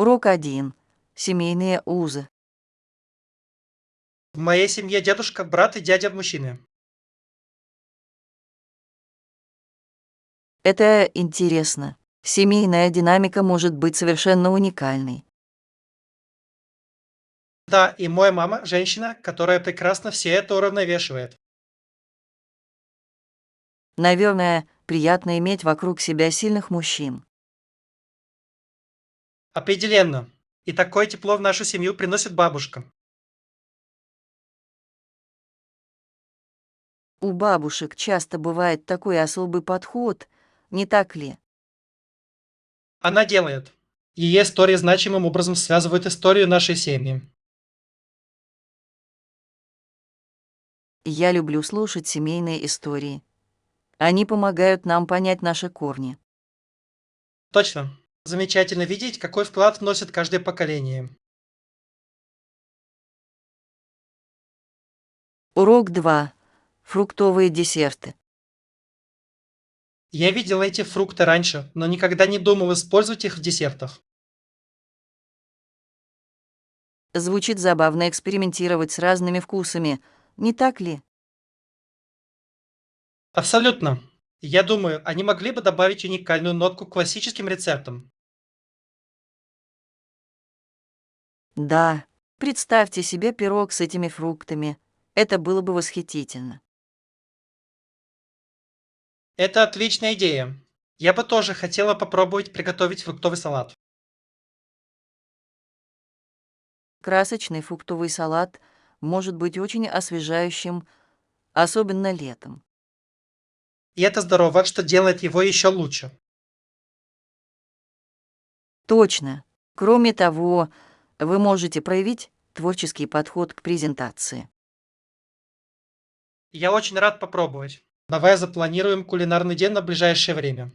Урок 1. Семейные узы. В моей семье дедушка, брат и дядя мужчины. Это интересно. Семейная динамика может быть совершенно уникальной. Да, и моя мама– женщина, которая прекрасно все это уравновешивает. Наверное, приятно иметь вокруг себя сильных мужчин. Определенно. И такое тепло в нашу семью приносит бабушка. У бабушек часто бывает такой особый подход, не так ли? Она делает. Ее истории значимым образом связывают историю нашей семьи. Я люблю слушать семейные истории. Они помогают нам понять наши корни. Точно. Замечательно видеть, какой вклад вносит каждое поколение. Урок 2. Фруктовые десерты. Я видел эти фрукты раньше, но никогда не думал использовать их в десертах. Звучит забавно экспериментировать с разными вкусами, не так ли? Абсолютно. Я думаю, они могли бы добавить уникальную нотку к классическим рецептам. Да, представьте себе пирог с этими фруктами. Это было бы восхитительно. Это отличная идея. Я бы тоже хотела попробовать приготовить фруктовый салат. Красочный фруктовый салат может быть очень освежающим, особенно летом. И это здорово, что делает его еще лучше. Точно. Кроме того, вы можете проявить творческий подход к презентации. Я очень рад попробовать. Давай запланируем кулинарный день на ближайшее время.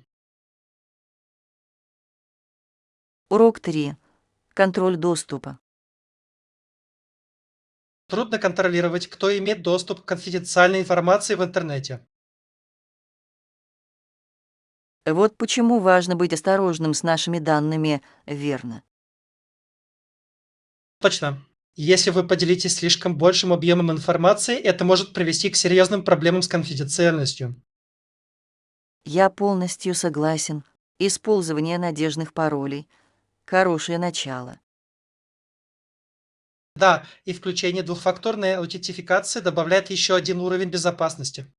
Урок 3. Контроль доступа. Трудно контролировать, кто имеет доступ к конфиденциальной информации в интернете. Вот почему важно быть осторожным с нашими данными, верно. Точно. Если вы поделитесь слишком большим объемом информации, это может привести к серьезным проблемам с конфиденциальностью. Я полностью согласен. Использование надежных паролей– хорошее начало. Да, и включение двухфакторной аутентификации добавляет еще один уровень безопасности.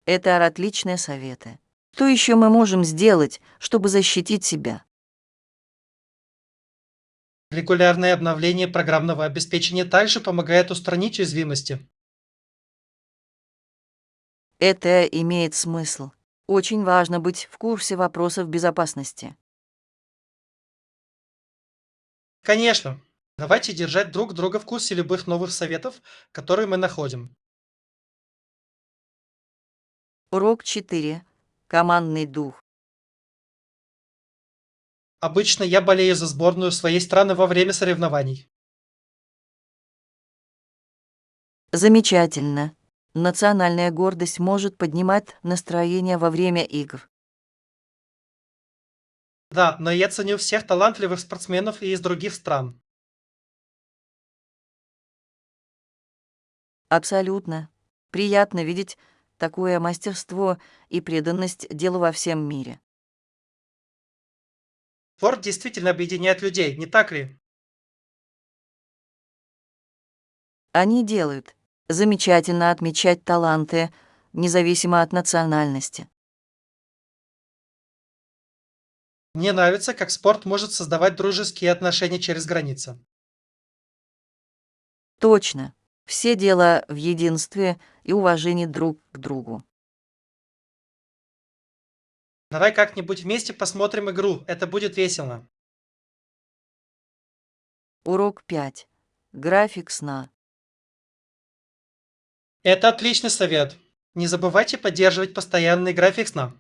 Это отличные советы. Что еще мы можем сделать, чтобы защитить себя? Регулярное обновление программного обеспечения также помогает устранить уязвимости. Это имеет смысл. Очень важно быть в курсе вопросов безопасности. Конечно. Давайте держать друг друга в курсе любых новых советов, которые мы находим. Урок 4. Командный дух. Обычно я болею за сборную своей страны во время соревнований. Замечательно. Национальная гордость может поднимать настроение во время игр. Да, но я ценю всех талантливых спортсменов и из других стран. Абсолютно. Приятно видеть такое мастерство и преданность делу во всем мире. Спорт действительно объединяет людей, не так ли? Они делают. Замечательно отмечать таланты, независимо от национальности. Мне нравится, как спорт может создавать дружеские отношения через границы. Точно. Все дело в единстве и уважении друг к другу. Давай как-нибудь вместе посмотрим игру, это будет весело. Урок 5. График сна. Это отличный совет. Не забывайте поддерживать постоянный график сна.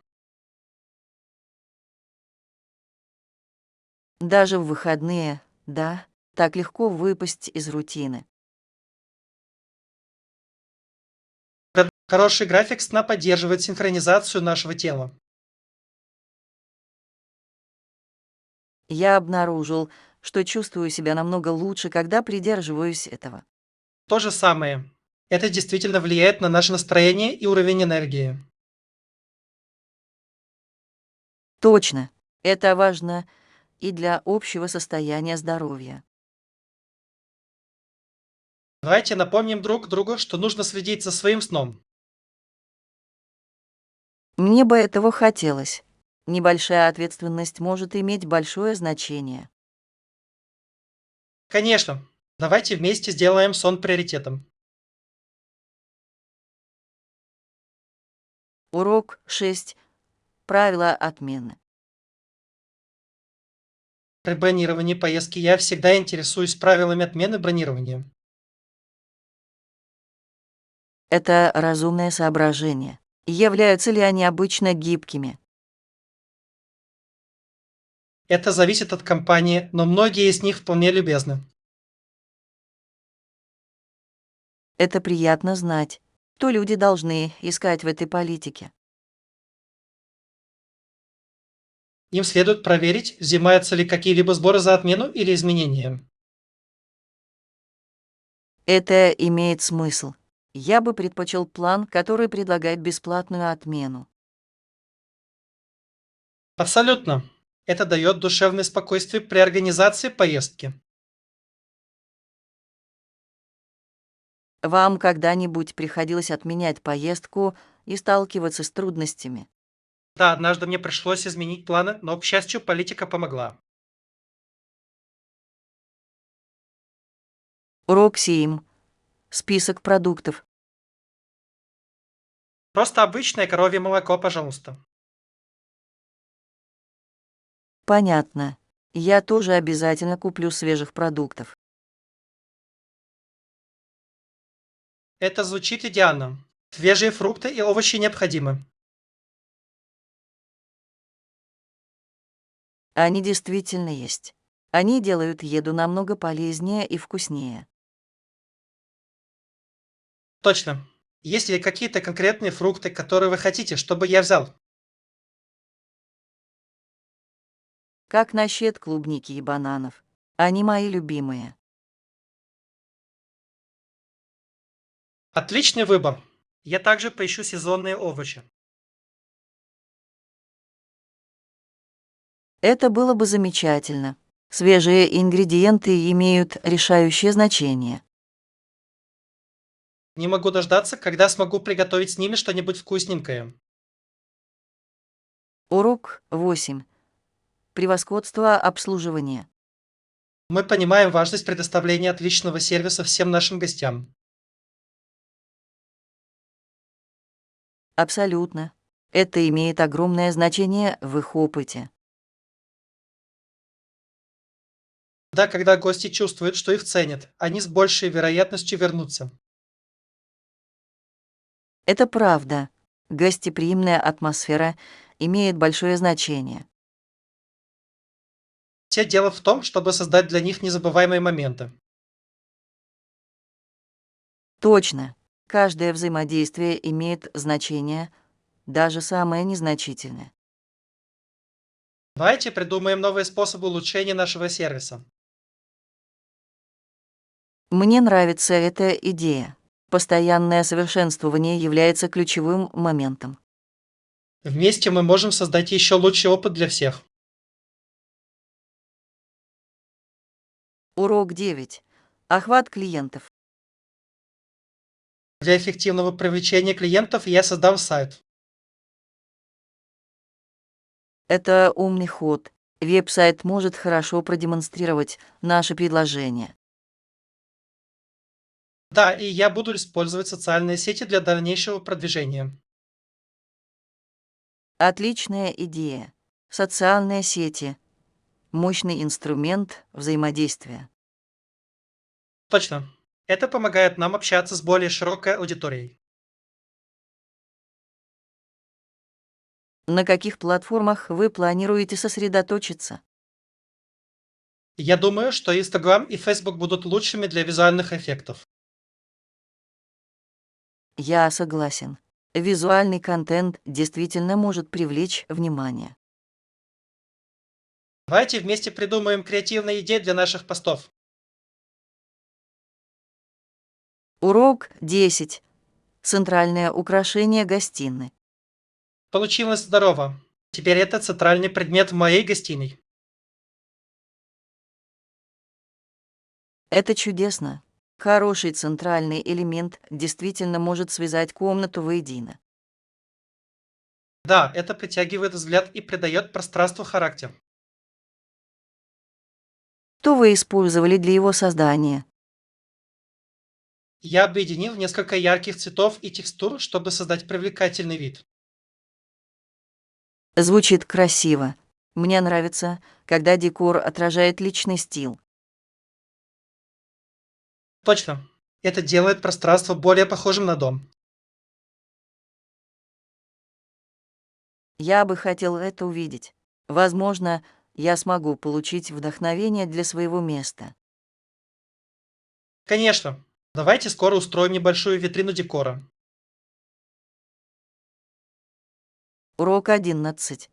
Даже в выходные, да, так легко выпасть из рутины. Хороший график сна поддерживает синхронизацию нашего тела. Я обнаружил, что чувствую себя намного лучше, когда придерживаюсь этого. То же самое. Это действительно влияет на наше настроение и уровень энергии. Точно. Это важно и для общего состояния здоровья. Давайте напомним друг другу, что нужно следить за своим сном. Мне бы этого хотелось. Небольшая ответственность может иметь большое значение. Конечно, давайте вместе сделаем сон приоритетом. Урок 6. Правила отмены. При бронировании поездки я всегда интересуюсь правилами отмены бронирования. Это разумное соображение. Являются ли они обычно гибкими? Это зависит от компании, но многие из них вполне любезны. Это приятно знать, что люди должны искать в этой политике. Им следует проверить, взимаются ли какие-либо сборы за отмену или изменения. Это имеет смысл. Я бы предпочел план, который предлагает бесплатную отмену. Абсолютно. Это дает душевное спокойствие при организации поездки. Вам когда-нибудь приходилось отменять поездку и сталкиваться с трудностями? Да, однажды мне пришлось изменить планы, но, к счастью, политика помогла. Урок 7. Список продуктов. Просто обычное коровье молоко, пожалуйста. Понятно. Я тоже обязательно куплю свежих продуктов. Это звучит идеально. Свежие фрукты и овощи необходимы. Они действительно есть. Они делают еду намного полезнее и вкуснее. Точно. Есть ли какие-то конкретные фрукты, которые вы хотите, чтобы я взял? Как насчет клубники и бананов? Они мои любимые. Отличный выбор. Я также поищу сезонные овощи. Это было бы замечательно. Свежие ингредиенты имеют решающее значение. Не могу дождаться, когда смогу приготовить с ними что-нибудь вкусненькое. Урок 8. Превосходство обслуживания. Мы понимаем важность предоставления отличного сервиса всем нашим гостям. Абсолютно. Это имеет огромное значение в их опыте. Да, когда гости чувствуют, что их ценят, они с большей вероятностью вернутся. Это правда. Гостеприимная атмосфера имеет большое значение. Все дело в том, чтобы создать для них незабываемые моменты. Точно. Каждое взаимодействие имеет значение, даже самое незначительное. Давайте придумаем новые способы улучшения нашего сервиса. Мне нравится эта идея. Постоянное совершенствование является ключевым моментом. Вместе мы можем создать еще лучший опыт для всех. Урок 9. Охват клиентов. Для эффективного привлечения клиентов я создам сайт. Это умный ход. Веб-сайт может хорошо продемонстрировать наше предложение. Да, и я буду использовать социальные сети для дальнейшего продвижения. Отличная идея. Социальные сети — мощный инструмент взаимодействия. Точно. Это помогает нам общаться с более широкой аудиторией. На каких платформах вы планируете сосредоточиться? Я думаю, что Instagram и Facebook будут лучшими для визуальных эффектов. Я согласен. Визуальный контент действительно может привлечь внимание. Давайте вместе придумаем креативные идеи для наших постов. Урок 10. Центральное украшение гостиной. Получилось здорово. Теперь это центральный предмет в моей гостиной. Это чудесно. Хороший центральный элемент действительно может связать комнату воедино. Да, это притягивает взгляд и придает пространству характер. Что вы использовали для его создания? Я объединил несколько ярких цветов и текстур, чтобы создать привлекательный вид. Звучит красиво. Мне нравится, когда декор отражает личный стиль. Точно. Это делает пространство более похожим на дом. Я бы хотел это увидеть. Возможно, я смогу получить вдохновение для своего места. Конечно. Давайте скоро устроим небольшую витрину декора. Урок 11.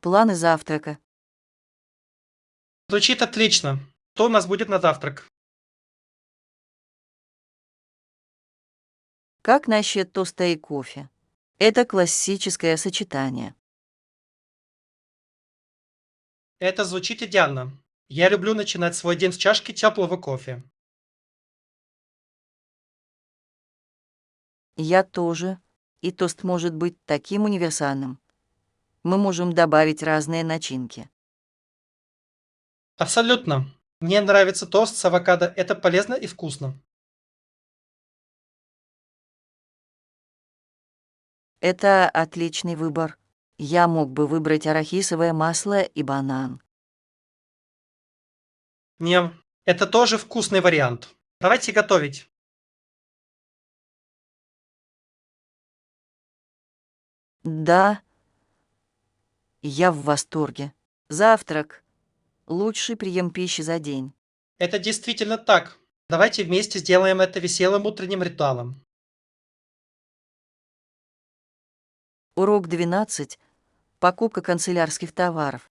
Планы завтрака. Звучит отлично. Что у нас будет на завтрак? Как насчет тоста и кофе? Это классическое сочетание. Это звучит идеально. Я люблю начинать свой день с чашки теплого кофе. Я тоже. И тост может быть таким универсальным. Мы можем добавить разные начинки. Абсолютно. Мне нравится тост с авокадо. Это полезно и вкусно. Это отличный выбор. Я мог бы выбрать арахисовое масло и банан. Не, это тоже вкусный вариант. Давайте готовить. Да, я в восторге. Завтрак — лучший прием пищи за день. Это действительно так. Давайте вместе сделаем это веселым утренним ритуалом. Урок 12. Покупка канцелярских товаров.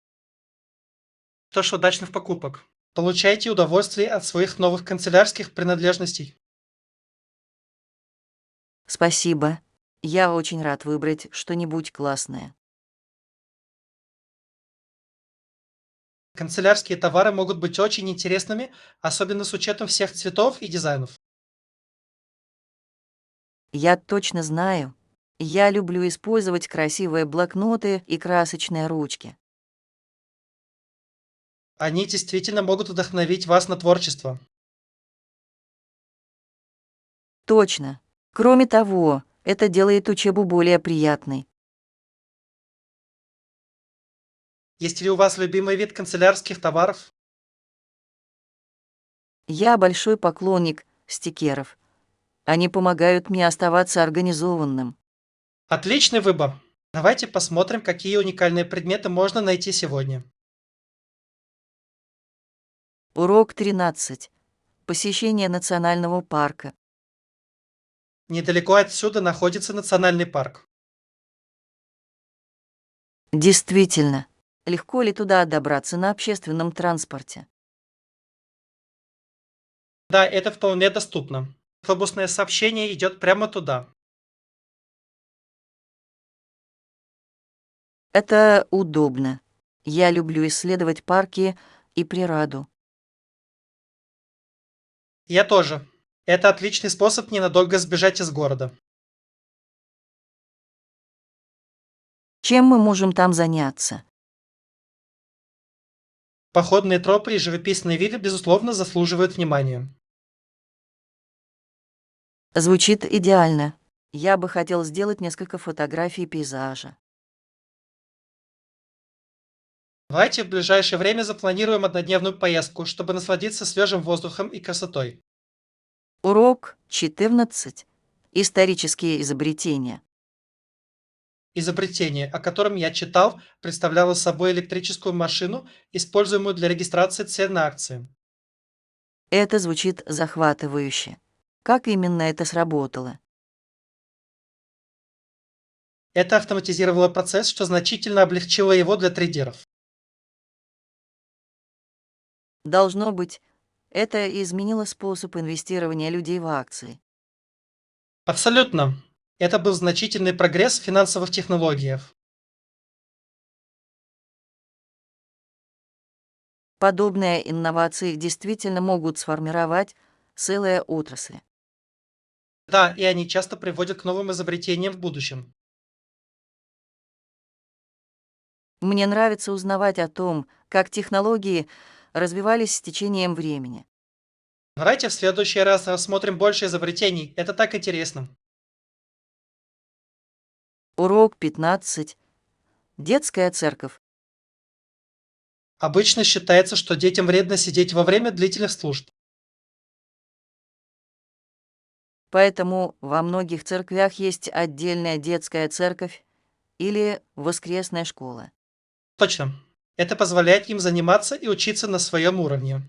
Что ж, удачных покупок. Получайте удовольствие от своих новых канцелярских принадлежностей. Спасибо. Я очень рад выбрать что-нибудь классное. Канцелярские товары могут быть очень интересными, особенно с учетом всех цветов и дизайнов. Я точно знаю. Я люблю использовать красивые блокноты и красочные ручки. Они действительно могут вдохновить вас на творчество. Точно. Кроме того, это делает учебу более приятной. Есть ли у вас любимый вид канцелярских товаров? Я большой поклонник стикеров. Они помогают мне оставаться организованным. Отличный выбор. Давайте посмотрим, какие уникальные предметы можно найти сегодня. Урок 13. Посещение национального парка. Недалеко отсюда находится национальный парк. Действительно. Легко ли туда добраться на общественном транспорте? Да, это вполне доступно. Автобусное сообщение идет прямо туда. Это удобно. Я люблю исследовать парки и природу. Я тоже. Это отличный способ ненадолго сбежать из города. Чем мы можем там заняться? Походные тропы и живописные виды, безусловно, заслуживают внимания. Звучит идеально. Я бы хотел сделать несколько фотографий пейзажа. Давайте в ближайшее время запланируем однодневную поездку, чтобы насладиться свежим воздухом и красотой. Урок 14. Исторические изобретения. Изобретение, о котором я читал, представляло собой электрическую машину, используемую для регистрации цен на акции. Это звучит захватывающе. Как именно это сработало? Это автоматизировало процесс, что значительно облегчило его для трейдеров. Должно быть, это изменило способ инвестирования людей в акции. Абсолютно. Это был значительный прогресс в финансовых технологиях. Подобные инновации действительно могут сформировать целые отрасли. Да, и они часто приводят к новым изобретениям в будущем. Мне нравится узнавать о том, как технологии развивались с течением времени. Давайте в следующий раз рассмотрим больше изобретений. Это так интересно. Урок 15. Детская церковь. Обычно считается, что детям вредно сидеть во время длительных служб. Поэтому во многих церквях есть отдельная детская церковь или воскресная школа. Точно. Это позволяет им заниматься и учиться на своем уровне.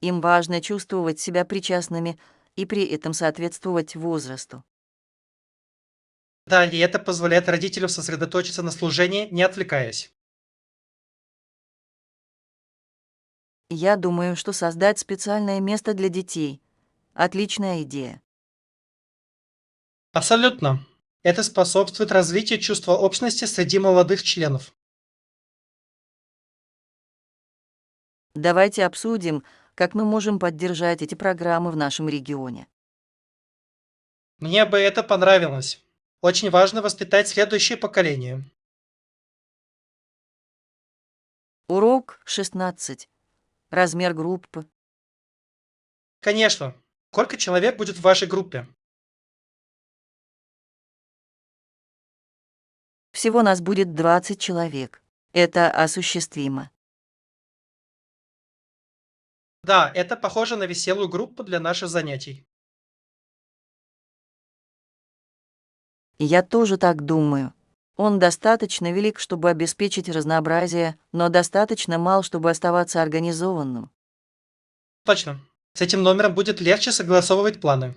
Им важно чувствовать себя причастными и при этом соответствовать возрасту. Да, и это позволяет родителям сосредоточиться на служении, не отвлекаясь. Я думаю, что создать специальное место для детей — отличная идея. Абсолютно. Это способствует развитию чувства общности среди молодых членов. Давайте обсудим, как мы можем поддержать эти программы в нашем регионе. Мне бы это понравилось. Очень важно воспитать следующее поколение. Урок 16. Размер группы. Конечно. Сколько человек будет в вашей группе? Всего нас будет 20 человек. Это осуществимо. Да, это похоже на веселую группу для наших занятий. И я тоже так думаю. Он достаточно велик, чтобы обеспечить разнообразие, но достаточно мал, чтобы оставаться организованным. Точно. С этим номером будет легче согласовывать планы.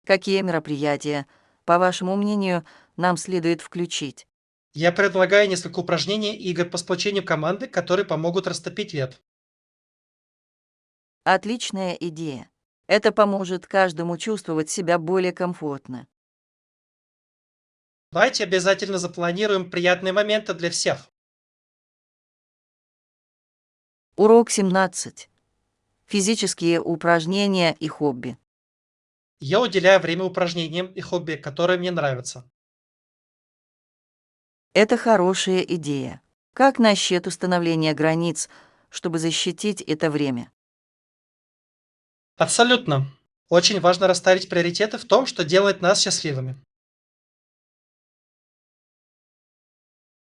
Какие мероприятия, по вашему мнению, нам следует включить? Я предлагаю несколько упражнений и игр по сплочению команды, которые помогут растопить лед. Отличная идея. Это поможет каждому чувствовать себя более комфортно. Давайте обязательно запланируем приятные моменты для всех. Урок 17. Физические упражнения и хобби. Я уделяю время упражнениям и хобби, которые мне нравятся. Это хорошая идея. Как насчет установления границ, чтобы защитить это время? Абсолютно. Очень важно расставить приоритеты в том, что делает нас счастливыми.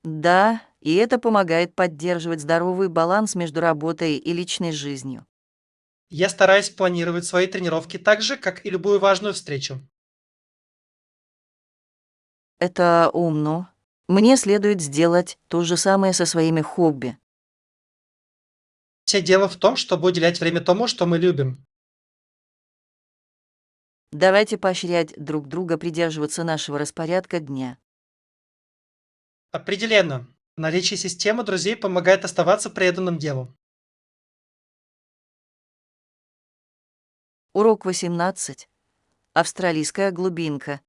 Да, и это помогает поддерживать здоровый баланс между работой и личной жизнью. Я стараюсь планировать свои тренировки так же, как и любую важную встречу. Это умно. Мне следует сделать то же самое со своими хобби. Все дело в том, чтобы уделять время тому, что мы любим. Давайте поощрять друг друга придерживаться нашего распорядка дня. Определенно, наличие системы друзей помогает оставаться преданным делу. Урок 18. Австралийская глубинка.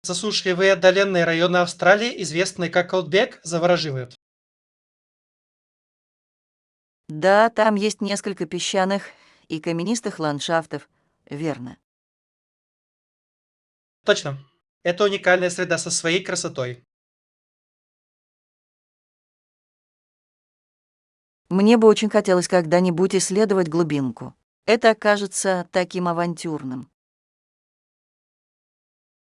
Засушливые отдаленные районы Австралии, известные как Outback, завораживают. Да, там есть несколько песчаных и каменистых ландшафтов. Верно. Точно. Это уникальная среда со своей красотой. Мне бы очень хотелось когда-нибудь исследовать глубинку. Это кажется таким авантюрным.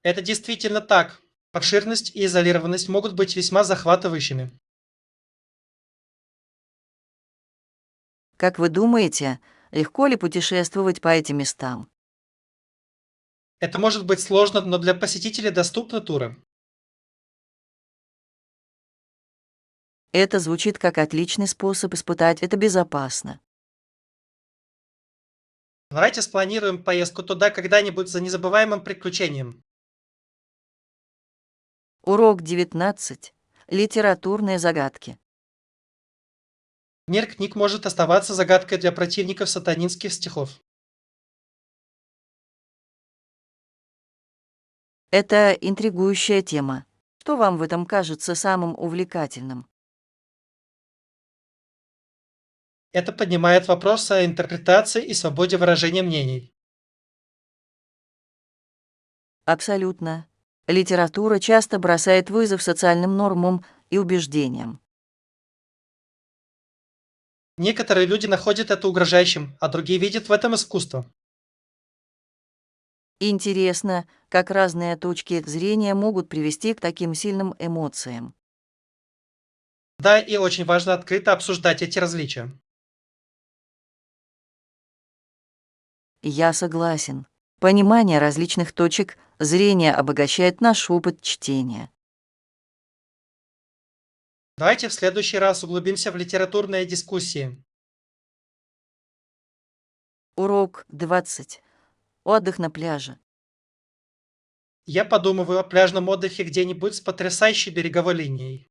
Это действительно так. Обширность и изолированность могут быть весьма захватывающими. Как вы думаете, легко ли путешествовать по этим местам? Это может быть сложно, но для посетителей доступны туры. Это звучит как отличный способ испытать это безопасно. Давайте спланируем поездку туда когда-нибудь за незабываемым приключением. Урок 19. Литературные загадки. Мир книг может оставаться загадкой для противников сатанинских стихов. Это интригующая тема. Что вам в этом кажется самым увлекательным? Это поднимает вопрос о интерпретации и свободе выражения мнений. Абсолютно. Литература часто бросает вызов социальным нормам и убеждениям. Некоторые люди находят это угрожающим, а другие видят в этом искусство. Интересно, как разные точки зрения могут привести к таким сильным эмоциям. Да, и очень важно открыто обсуждать эти различия. Я согласен. Понимание различных точек зрения обогащает наш опыт чтения. Давайте в следующий раз углубимся в литературные дискуссии. Урок 20. Отдых на пляже. Я подумываю о пляжном отдыхе где-нибудь с потрясающей береговой линией.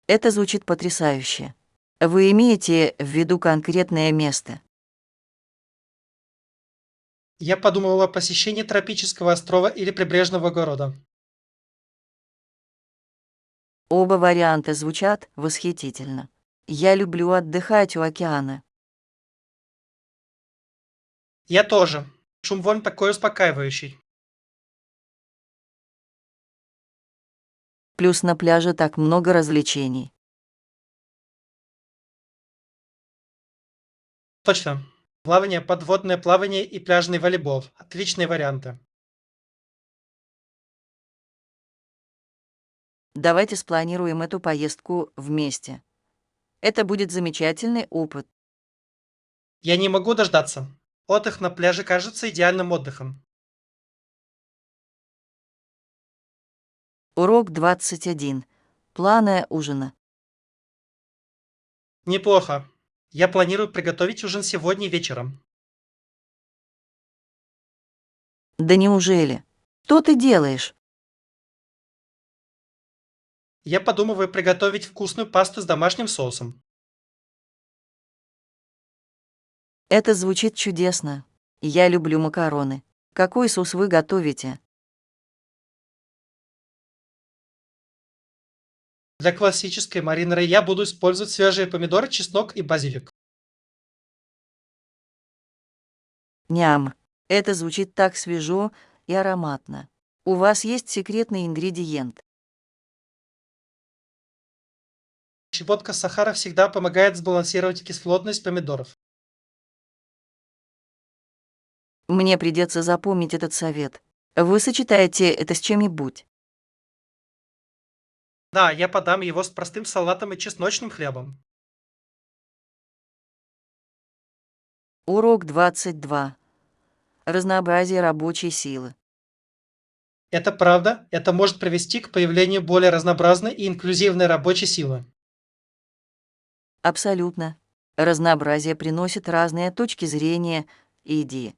Это звучит потрясающе. Вы имеете в виду конкретное место? Я подумывал о посещении тропического острова или прибрежного города. Оба варианта звучат восхитительно. Я люблю отдыхать у океана. Я тоже. Шум волн такой успокаивающий. Плюс на пляже так много развлечений. Точно. Плавание, подводное плавание и пляжный волейбол. Отличные варианты. Давайте спланируем эту поездку вместе. Это будет замечательный опыт. Я не могу дождаться. Отдых на пляже кажется идеальным отдыхом. Урок 21. Планы ужина. Неплохо. Я планирую приготовить ужин сегодня вечером. Да неужели? Что ты делаешь? Я подумываю приготовить вкусную пасту с домашним соусом. Это звучит чудесно. Я люблю макароны. Какой соус вы готовите? Для классической маринары я буду использовать свежие помидоры, чеснок и базилик. Ням. Это звучит так свежо и ароматно. У вас есть секретный ингредиент. Щепотка сахара всегда помогает сбалансировать кислотность помидоров. Мне придется запомнить этот совет. Вы сочетаете это с чем-нибудь. Да, я подам его с простым салатом и чесночным хлебом. Урок 22. Разнообразие рабочей силы. Это правда, это может привести к появлению более разнообразной и инклюзивной рабочей силы. Абсолютно. Разнообразие приносит разные точки зрения и идеи.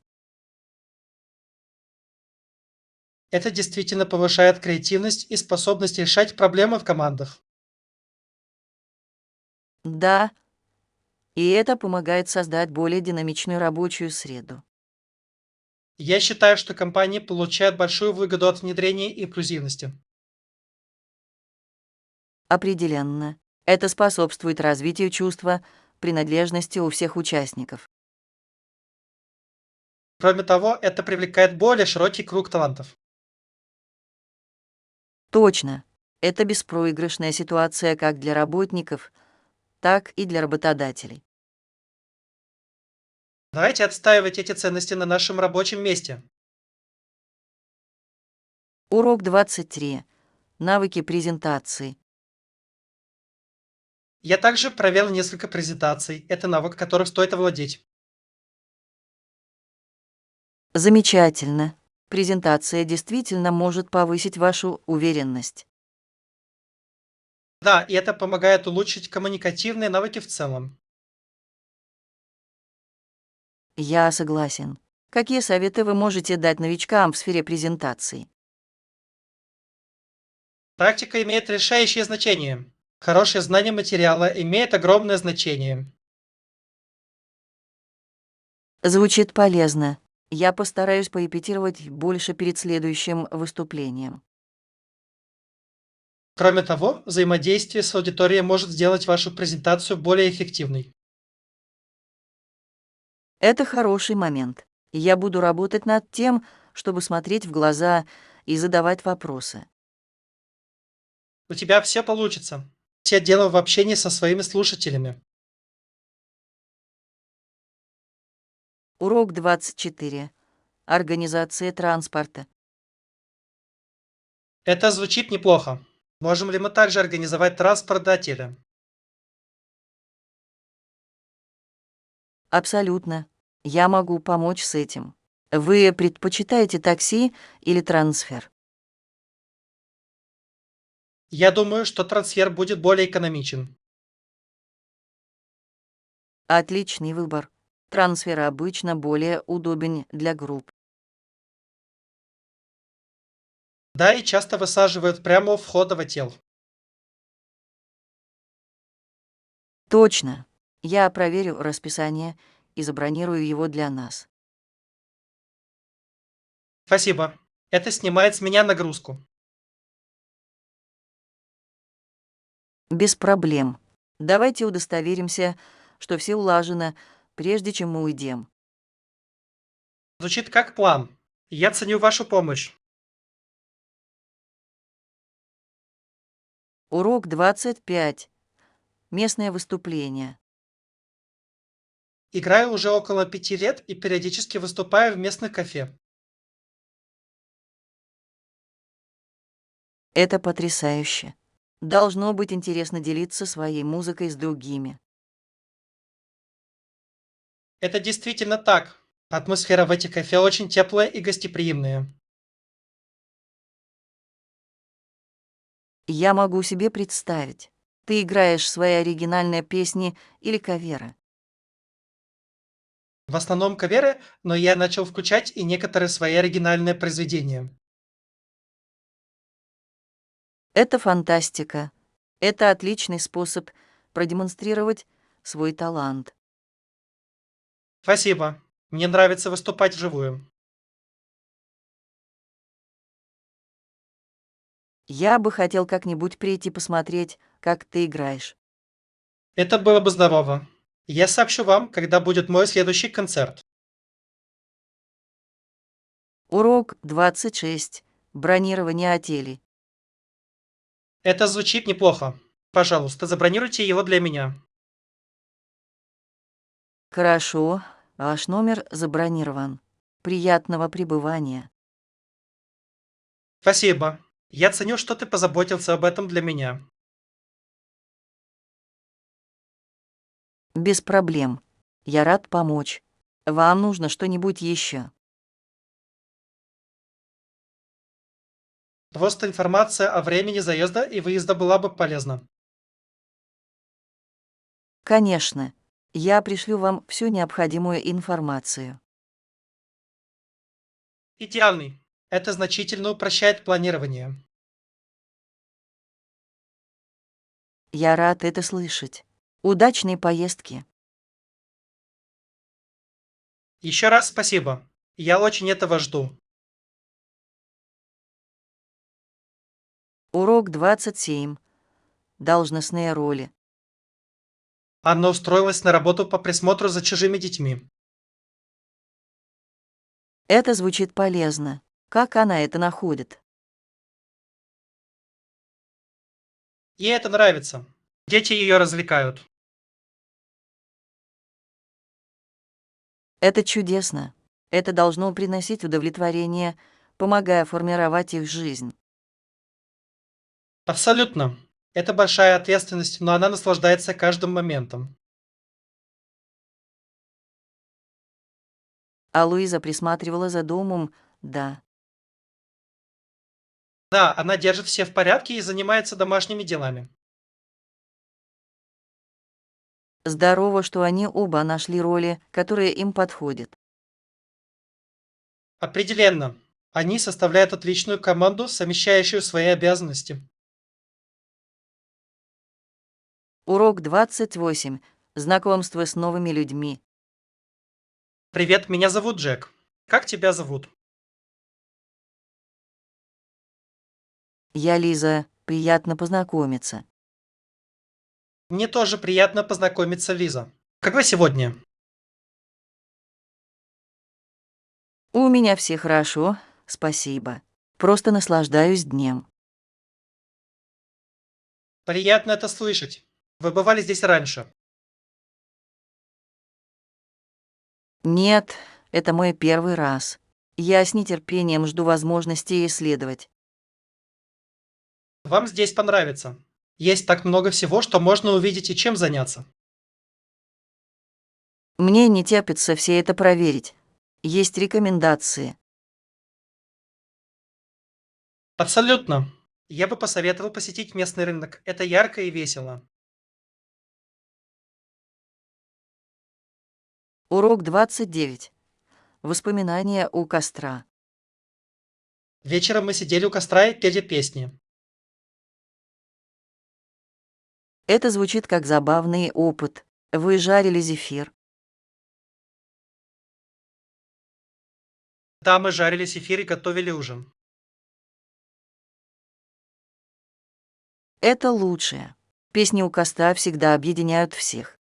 Это действительно повышает креативность и способность решать проблемы в командах. Да, и это помогает создать более динамичную рабочую среду. Я считаю, что компании получают большую выгоду от внедрения инклюзивности. Определенно. Это способствует развитию чувства принадлежности у всех участников. Кроме того, это привлекает более широкий круг талантов. Точно. Это беспроигрышная ситуация как для работников, так и для работодателей. Давайте отстаивать эти ценности на нашем рабочем месте. Урок 23. Навыки презентации. Я также провел несколько презентаций. Это навык, которым стоит овладеть. Замечательно. Презентация действительно может повысить вашу уверенность. Да, и это помогает улучшить коммуникативные навыки в целом. Я согласен. Какие советы вы можете дать новичкам в сфере презентации? Практика имеет решающее значение. Хорошее знание материала имеет огромное значение. Звучит полезно. Я постараюсь порепетировать больше перед следующим выступлением. Кроме того, взаимодействие с аудиторией может сделать вашу презентацию более эффективной. Это хороший момент. Я буду работать над тем, чтобы смотреть в глаза и задавать вопросы. У тебя все получится. Все дело в общении со своими слушателями. Урок 24. Организация транспорта. Это звучит неплохо. Можем ли мы также организовать транспорт до отеля? Абсолютно. Я могу помочь с этим. Вы предпочитаете такси или трансфер? Я думаю, что трансфер будет более экономичен. Отличный выбор. Трансфер обычно более удобен для групп. Да, и часто высаживают прямо у входа в отел. Точно. Я проверю расписание и забронирую его для нас. Спасибо. Это снимает с меня нагрузку. Без проблем. Давайте удостоверимся, что все улажено, прежде чем мы уйдем. Звучит как план. Я ценю вашу помощь. Урок 25. Местное выступление. Играю уже около 5 лет и периодически выступаю в местных кафе. Это потрясающе. Должно быть интересно делиться своей музыкой с другими. Это действительно так. Атмосфера в этих кафе очень теплая и гостеприимная. Я могу себе представить. Ты играешь свои оригинальные песни или каверы. В основном каверы, но я начал включать и некоторые свои оригинальные произведения. Это фантастика. Это отличный способ продемонстрировать свой талант. Спасибо. Мне нравится выступать вживую. Я бы хотел как-нибудь прийти посмотреть, как ты играешь. Это было бы здорово. Я сообщу вам, когда будет мой следующий концерт. Урок 26. Бронирование отелей. Это звучит неплохо. Пожалуйста, забронируйте его для меня. Хорошо, ваш номер забронирован. Приятного пребывания. Спасибо. Я ценю, что ты позаботился об этом для меня. Без проблем. Я рад помочь. Вам нужно что-нибудь еще? Просто информация о времени заезда и выезда была бы полезна. Конечно. Я пришлю вам всю необходимую информацию. Идеальный. Это значительно упрощает планирование. Я рад это слышать. Удачной поездки. Еще раз спасибо. Я очень этого жду. Урок 27. Должностные роли. Анна устроилась на работу по присмотру за чужими детьми. Это звучит полезно. Как она это находит? Ей это нравится. Дети ее развлекают. Это чудесно. Это должно приносить удовлетворение, помогая формировать их жизнь. Абсолютно. Это большая ответственность, но она наслаждается каждым моментом. А Луиза присматривала за домом, да. Да, она держит все в порядке и занимается домашними делами. Здорово, что они оба нашли роли, которые им подходят. Определенно. Они составляют отличную команду, совмещающую свои обязанности. Урок 28. Знакомство с новыми людьми. Привет, меня зовут Джек. Как тебя зовут? Я Лиза. Приятно познакомиться. Мне тоже приятно познакомиться, Лиза. Как вы сегодня? У меня все хорошо, спасибо. Просто наслаждаюсь днем. Приятно это слышать. Вы бывали здесь раньше? Нет, это мой первый раз. Я с нетерпением жду возможности исследовать. Вам здесь понравится. Есть так много всего, что можно увидеть и чем заняться. Мне не терпится все это проверить. Есть рекомендации. Абсолютно. Я бы посоветовал посетить местный рынок. Это ярко и весело. Урок 29. Воспоминания у костра. Вечером мы сидели у костра и пели песни. Это звучит как забавный опыт. Вы жарили зефир. Да, мы жарили зефир и готовили ужин. Это лучшее. Песни у костра всегда объединяют всех.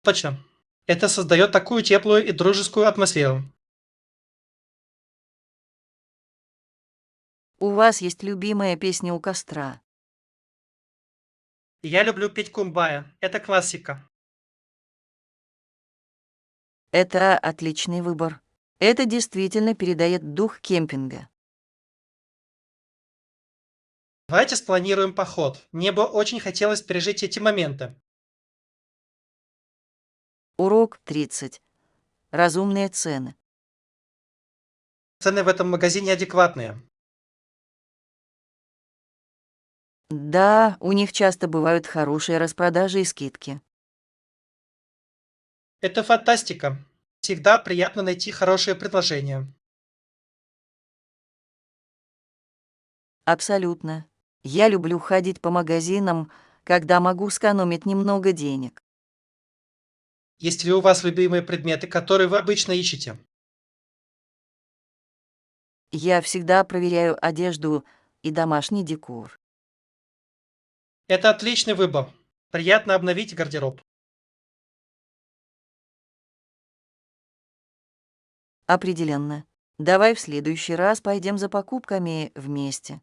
Точно. Это создает такую теплую и дружескую атмосферу. У вас есть любимая песня у костра. Я люблю петь кумбая. Это классика. Это отличный выбор. Это действительно передает дух кемпинга. Давайте спланируем поход. Мне бы очень хотелось пережить эти моменты. Урок 30. Разумные цены. Цены в этом магазине адекватные. Да, у них часто бывают хорошие распродажи и скидки. Это фантастика. Всегда приятно найти хорошее предложение. Абсолютно. Я люблю ходить по магазинам, когда могу сэкономить немного денег. Есть ли у вас любимые предметы, которые вы обычно ищете? Я всегда проверяю одежду и домашний декор. Это отличный выбор. Приятно обновить гардероб. Определенно. Давай в следующий раз пойдем за покупками вместе.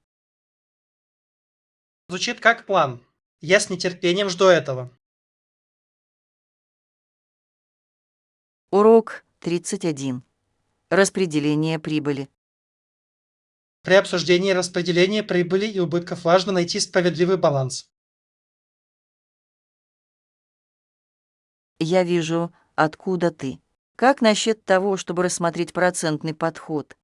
Звучит как план. Я с нетерпением жду этого. Урок 31. Распределение прибыли. При обсуждении распределения прибыли и убытков важно найти справедливый баланс. Я вижу, откуда ты. Как насчет того, чтобы рассмотреть процентный подход?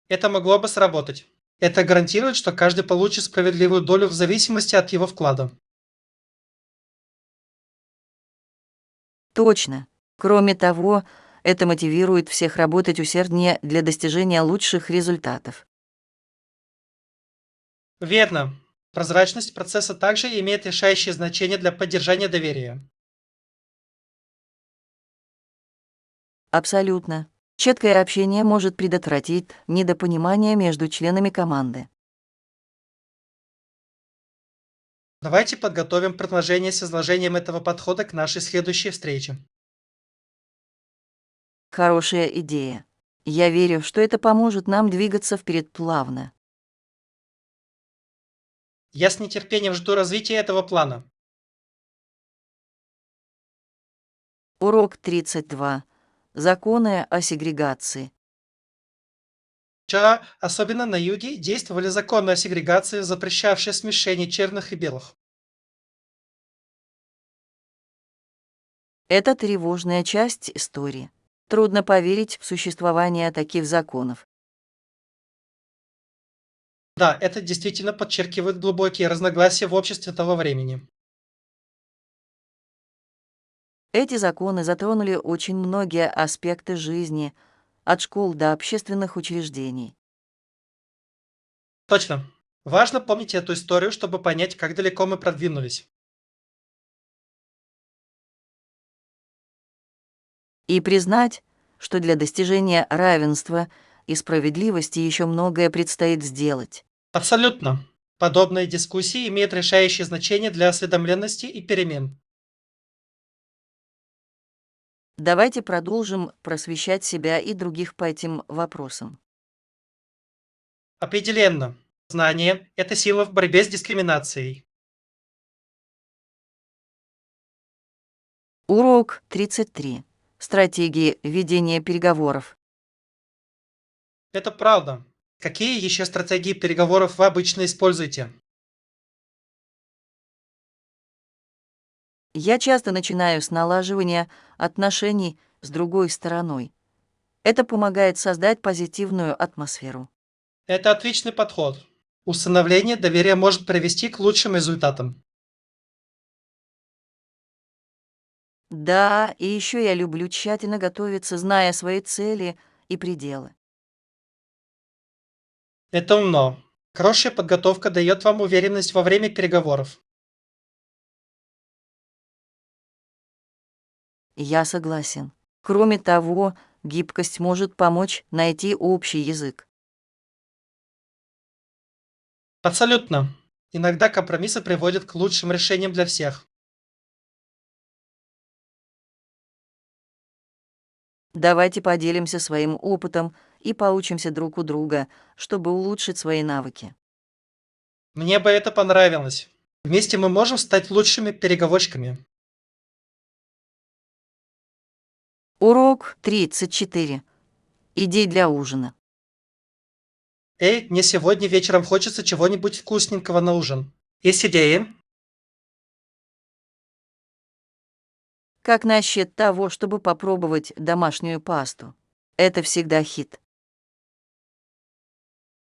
Это могло бы сработать. Это гарантирует, что каждый получит справедливую долю в зависимости от его вклада. Точно. Кроме того, это мотивирует всех работать усерднее для достижения лучших результатов. Верно. Прозрачность процесса также имеет решающее значение для поддержания доверия. Абсолютно. Четкое общение может предотвратить недопонимание между членами команды. Давайте подготовим предложение с изложением этого подхода к нашей следующей встрече. Хорошая идея. Я верю, что это поможет нам двигаться вперед плавно. Я с нетерпением жду развития этого плана. Урок 32. Законы о сегрегации. Вчера, особенно на юге, действовали законы о сегрегации, запрещавшие смешение черных и белых. Это тревожная часть истории. Трудно поверить в существование таких законов. Да, это действительно подчеркивает глубокие разногласия в обществе того времени. Эти законы затронули очень многие аспекты жизни, от школ до общественных учреждений. Точно. Важно помнить эту историю, чтобы понять, как далеко мы продвинулись. И признать, что для достижения равенства и справедливости еще многое предстоит сделать. Абсолютно. Подобные дискуссии имеют решающее значение для осведомленности и перемен. Давайте продолжим просвещать себя и других по этим вопросам. Определенно, знание– это сила в борьбе с дискриминацией. Урок 33. Стратегии ведения переговоров. Это правда. Какие еще стратегии переговоров вы обычно используете? Я часто начинаю с налаживания отношений с другой стороной. Это помогает создать позитивную атмосферу. Это отличный подход. Установление доверия может привести к лучшим результатам. Да, и еще я люблю тщательно готовиться, зная свои цели и пределы. Это умно. Хорошая подготовка дает вам уверенность во время переговоров. Я согласен. Кроме того, гибкость может помочь найти общий язык. Абсолютно. Иногда компромиссы приводят к лучшим решениям для всех. Давайте поделимся своим опытом и поучимся друг у друга, чтобы улучшить свои навыки. Мне бы это понравилось. Вместе мы можем стать лучшими переговорщиками. Урок 34. Идей для ужина. Эй, мне сегодня вечером хочется чего-нибудь вкусненького на ужин. Есть идеи? Как насчет того, чтобы попробовать домашнюю пасту? Это всегда хит.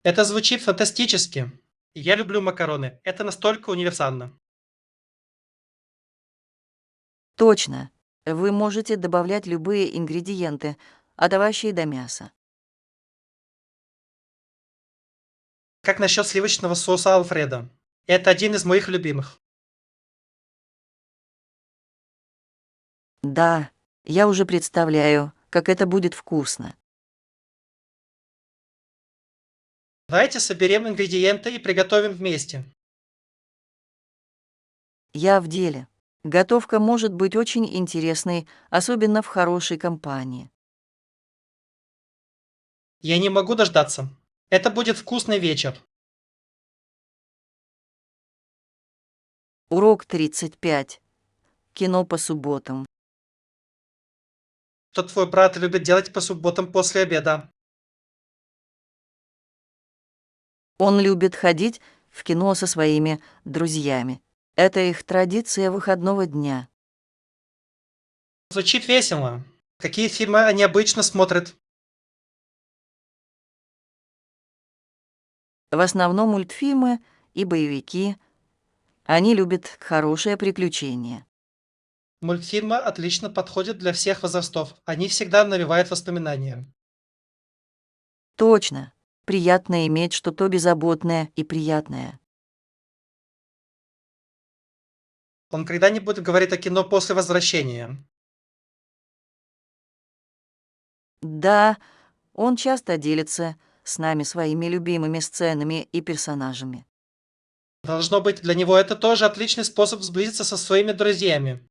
Это звучит фантастически. Я люблю макароны. Это настолько универсально. Точно. Вы можете добавлять любые ингредиенты, от овощей до мяса. Как насчет сливочного соуса Алфредо? Это один из моих любимых. Да, я уже представляю, как это будет вкусно. Давайте соберем ингредиенты и приготовим вместе. Я в деле. Готовка может быть очень интересной, особенно в хорошей компании. Я не могу дождаться. Это будет вкусный вечер. Урок 35. Кино по субботам. Что твой брат любит делать по субботам после обеда? Он любит ходить в кино со своими друзьями. Это их традиция выходного дня. Звучит весело. Какие фильмы они обычно смотрят? В основном мультфильмы и боевики. Они любят хорошее приключение. Мультфильмы отлично подходят для всех возрастов. Они всегда навевают воспоминания. Точно. Приятно иметь что-то беззаботное и приятное. Он когда-нибудь говорит о кино после возвращения. Да, он часто делится с нами своими любимыми сценами и персонажами. Должно быть, для него это тоже отличный способ сблизиться со своими друзьями.